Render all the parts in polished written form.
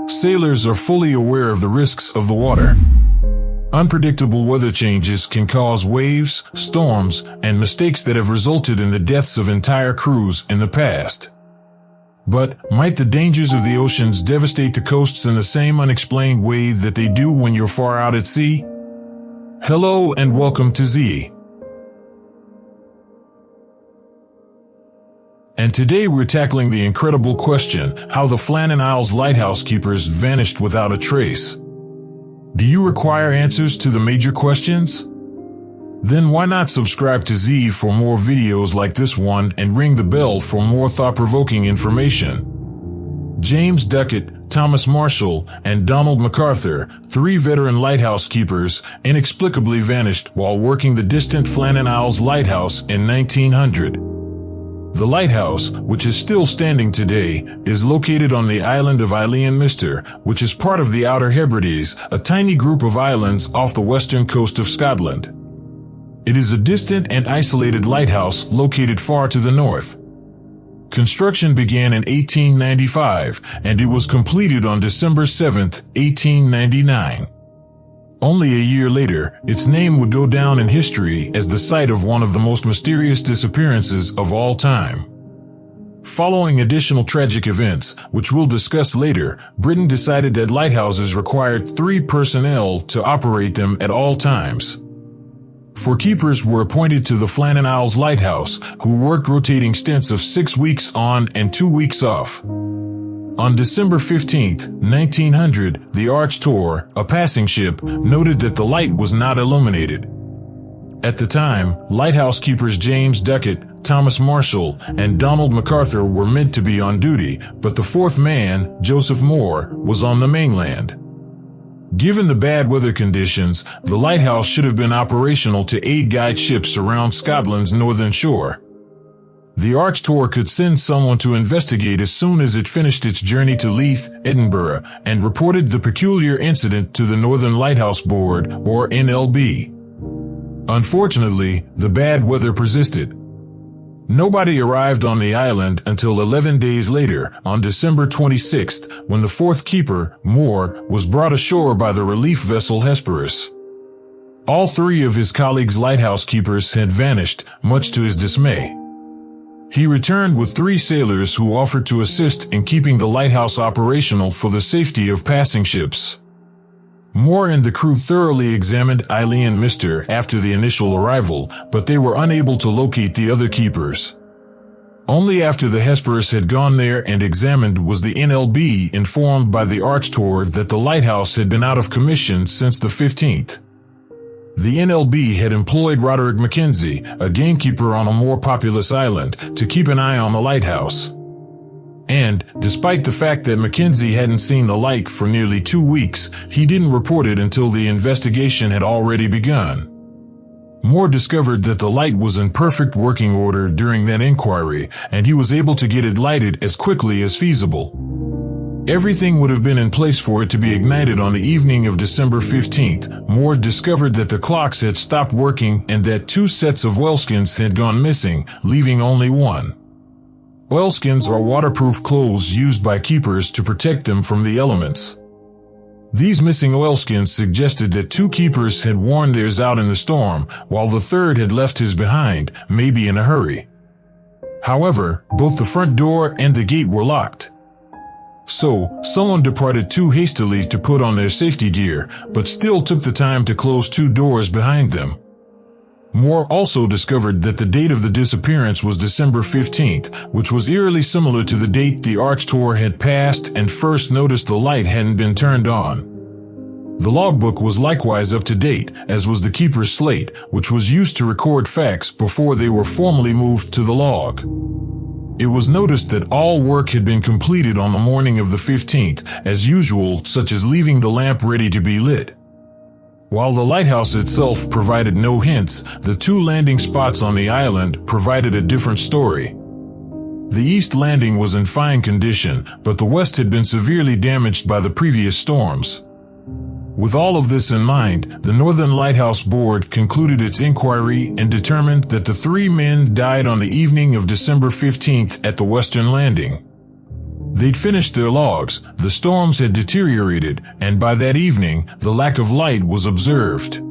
sailors are fully aware of the risks of the water. Unpredictable weather changes can cause waves, storms, and mistakes that have resulted in the deaths of entire crews in the past. But might the dangers of the oceans devastate the coasts in the same unexplained way that they do when you're far out at sea? Hello and welcome to Z. And today we're tackling the incredible question, how the Flannan Isles lighthouse keepers vanished without a trace. Do you require answers to the major questions? Then why not subscribe to Z for more videos like this one and ring the bell for more thought-provoking information. James Duckett, Thomas Marshall, and Donald MacArthur, three veteran lighthouse keepers, inexplicably vanished while working the distant Flannan Isles lighthouse in 1900. The lighthouse, which is still standing today, is located on the island of Mister, which is part of the Outer Hebrides, a tiny group of islands off the western coast of Scotland. It is a distant and isolated lighthouse located far to the north. Construction began in 1895, and it was completed on December 7, 1899. Only a year later, its name would go down in history as the site of one of the most mysterious disappearances of all time. Following additional tragic events, which we'll discuss later, Britain decided that lighthouses required 3 personnel to operate them at all times. 4 keepers were appointed to the Flannan Isles Lighthouse, who worked rotating stints of 6 weeks on and 2 weeks off. On December 15, 1900, the Arch-Tor, a passing ship, noted that the light was not illuminated. At the time, lighthouse keepers James Duckett, Thomas Marshall, and Donald MacArthur were meant to be on duty, but the 4th man, Joseph Moore, was on the mainland. Given the bad weather conditions, the lighthouse should have been operational to aid guide ships around Scotland's northern shore. The Arch-Tor could send someone to investigate as soon as it finished its journey to Leith, Edinburgh, and reported the peculiar incident to the Northern Lighthouse Board, or NLB. Unfortunately, the bad weather persisted. Nobody arrived on the island until 11 days later, on December 26th, when the 4th keeper, Moore, was brought ashore by the relief vessel Hesperus. All 3 of his colleagues' lighthouse keepers had vanished, much to his dismay. He returned with 3 sailors who offered to assist in keeping the lighthouse operational for the safety of passing ships. Moore and the crew thoroughly examined Mister after the initial arrival, but they were unable to locate the other keepers. Only after the Hesperus had gone there and examined was the NLB informed by the Arch-Tor that the lighthouse had been out of commission since the 15th. The NLB had employed Roderick Mackenzie, a gamekeeper on a more populous island, to keep an eye on the lighthouse. And, despite the fact that Mackenzie hadn't seen the light for nearly 2 weeks, he didn't report it until the investigation had already begun. Moore discovered that the light was in perfect working order during that inquiry, and he was able to get it lighted as quickly as feasible. Everything would have been in place for it to be ignited on the evening of December 15th. Moore discovered that the clocks had stopped working and that 2 sets of oilskins had gone missing, leaving only 1. Oilskins are waterproof clothes used by keepers to protect them from the elements. These missing oilskins suggested that 2 keepers had worn theirs out in the storm, while the 3rd had left his behind, maybe in a hurry. However, both the front door and the gate were locked. So, someone departed too hastily to put on their safety gear, but still took the time to close 2 doors behind them. Moore also discovered that the date of the disappearance was December 15th, which was eerily similar to the date the Arch-Tor had passed and first noticed the light hadn't been turned on. The logbook was likewise up to date, as was the keeper's slate, which was used to record facts before they were formally moved to the log. It was noticed that all work had been completed on the morning of the 15th, as usual, such as leaving the lamp ready to be lit. While the lighthouse itself provided no hints, the 2 landing spots on the island provided a different story. The east landing was in fine condition, but the west had been severely damaged by the previous storms. With all of this in mind, the Northern Lighthouse Board concluded its inquiry and determined that the 3 men died on the evening of December 15th at the western landing. They'd finished their logs, the storms had deteriorated, and by that evening, the lack of light was observed.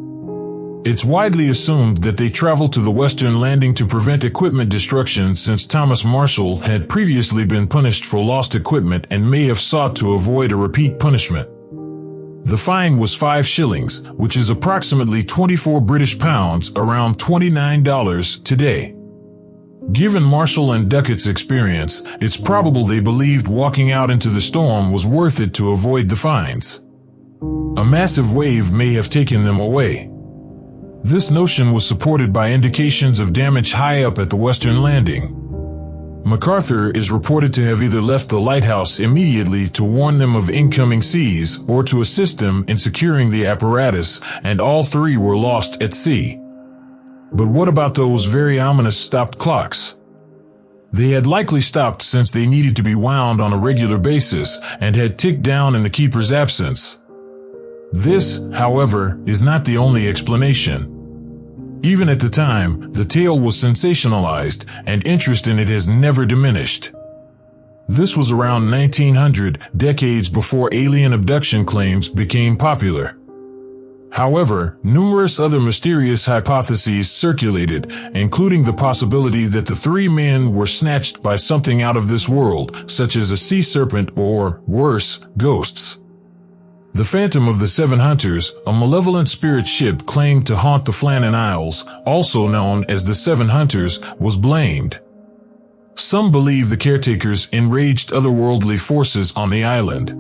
It's widely assumed that they traveled to the western landing to prevent equipment destruction, since Thomas Marshall had previously been punished for lost equipment and may have sought to avoid a repeat punishment. The fine was 5 shillings, which is approximately 24 British pounds, around $29 today. Given Marshall and Duckett's experience, it's probable they believed walking out into the storm was worth it to avoid the fines. A massive wave may have taken them away. This notion was supported by indications of damage high up at the western landing. MacArthur is reported to have either left the lighthouse immediately to warn them of incoming seas or to assist them in securing the apparatus, and all 3 were lost at sea. But what about those very ominous stopped clocks? They had likely stopped since they needed to be wound on a regular basis and had ticked down in the keeper's absence. This, however, is not the only explanation. Even at the time, the tale was sensationalized, and interest in it has never diminished. This was around 1900, decades before alien abduction claims became popular. However, numerous other mysterious hypotheses circulated, including the possibility that the 3 men were snatched by something out of this world, such as a sea serpent or, worse, ghosts. The Phantom of the 7 Hunters, a malevolent spirit ship claimed to haunt the Flannan Isles, also known as the 7 Hunters, was blamed. Some believe the caretakers enraged otherworldly forces on the island.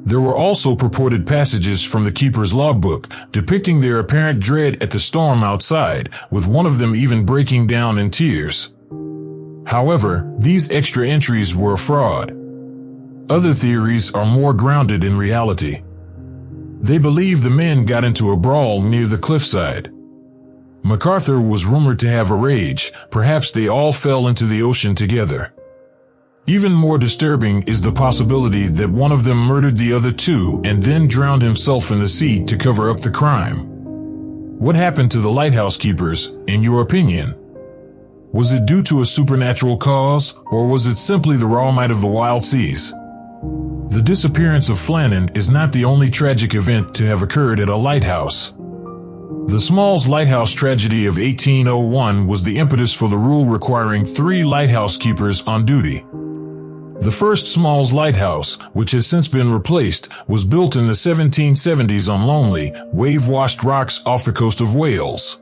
There were also purported passages from the keeper's logbook depicting their apparent dread at the storm outside, with one of them even breaking down in tears. However, these extra entries were a fraud. Other theories are more grounded in reality. They believe the men got into a brawl near the cliffside. MacArthur was rumored to have a rage, perhaps they all fell into the ocean together. Even more disturbing is the possibility that one of them murdered the other 2 and then drowned himself in the sea to cover up the crime. What happened to the lighthouse keepers, in your opinion? Was it due to a supernatural cause, or was it simply the raw might of the wild seas? The disappearance of Flannan is not the only tragic event to have occurred at a lighthouse. The Smalls Lighthouse tragedy of 1801 was the impetus for the rule requiring 3 lighthouse keepers on duty. The first Smalls Lighthouse, which has since been replaced, was built in the 1770s on lonely, wave-washed rocks off the coast of Wales.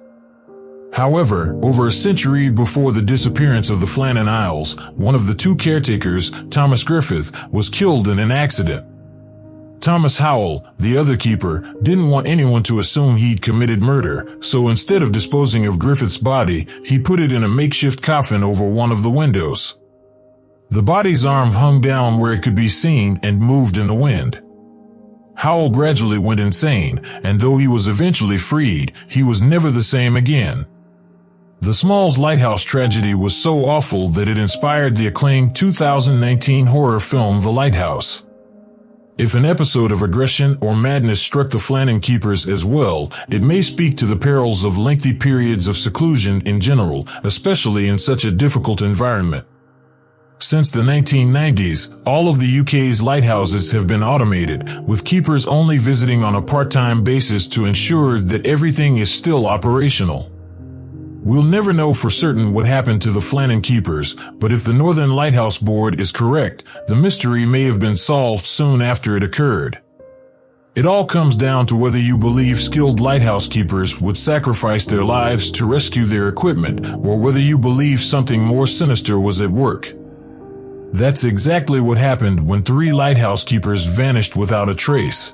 However, over a century before the disappearance of the Flannan Isles, one of the 2 caretakers, Thomas Griffith, was killed in an accident. Thomas Howell, the other keeper, didn't want anyone to assume he'd committed murder, so instead of disposing of Griffith's body, he put it in a makeshift coffin over one of the windows. The body's arm hung down where it could be seen and moved in the wind. Howell gradually went insane, and though he was eventually freed, he was never the same again. The Smalls Lighthouse tragedy was so awful that it inspired the acclaimed 2019 horror film The Lighthouse. If an episode of aggression or madness struck the Flannan keepers as well, it may speak to the perils of lengthy periods of seclusion in general, especially in such a difficult environment. Since the 1990s, all of the UK's lighthouses have been automated, with keepers only visiting on a part-time basis to ensure that everything is still operational. We'll never know for certain what happened to the Flannan keepers, but if the Northern Lighthouse Board is correct, the mystery may have been solved soon after it occurred. It all comes down to whether you believe skilled lighthouse keepers would sacrifice their lives to rescue their equipment, or whether you believe something more sinister was at work. That's exactly what happened when 3 lighthouse keepers vanished without a trace.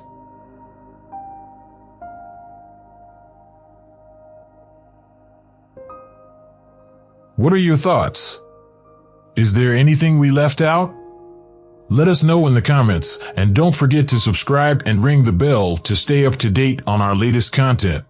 What are your thoughts? Is there anything we left out? Let us know in the comments, and don't forget to subscribe and ring the bell to stay up to date on our latest content.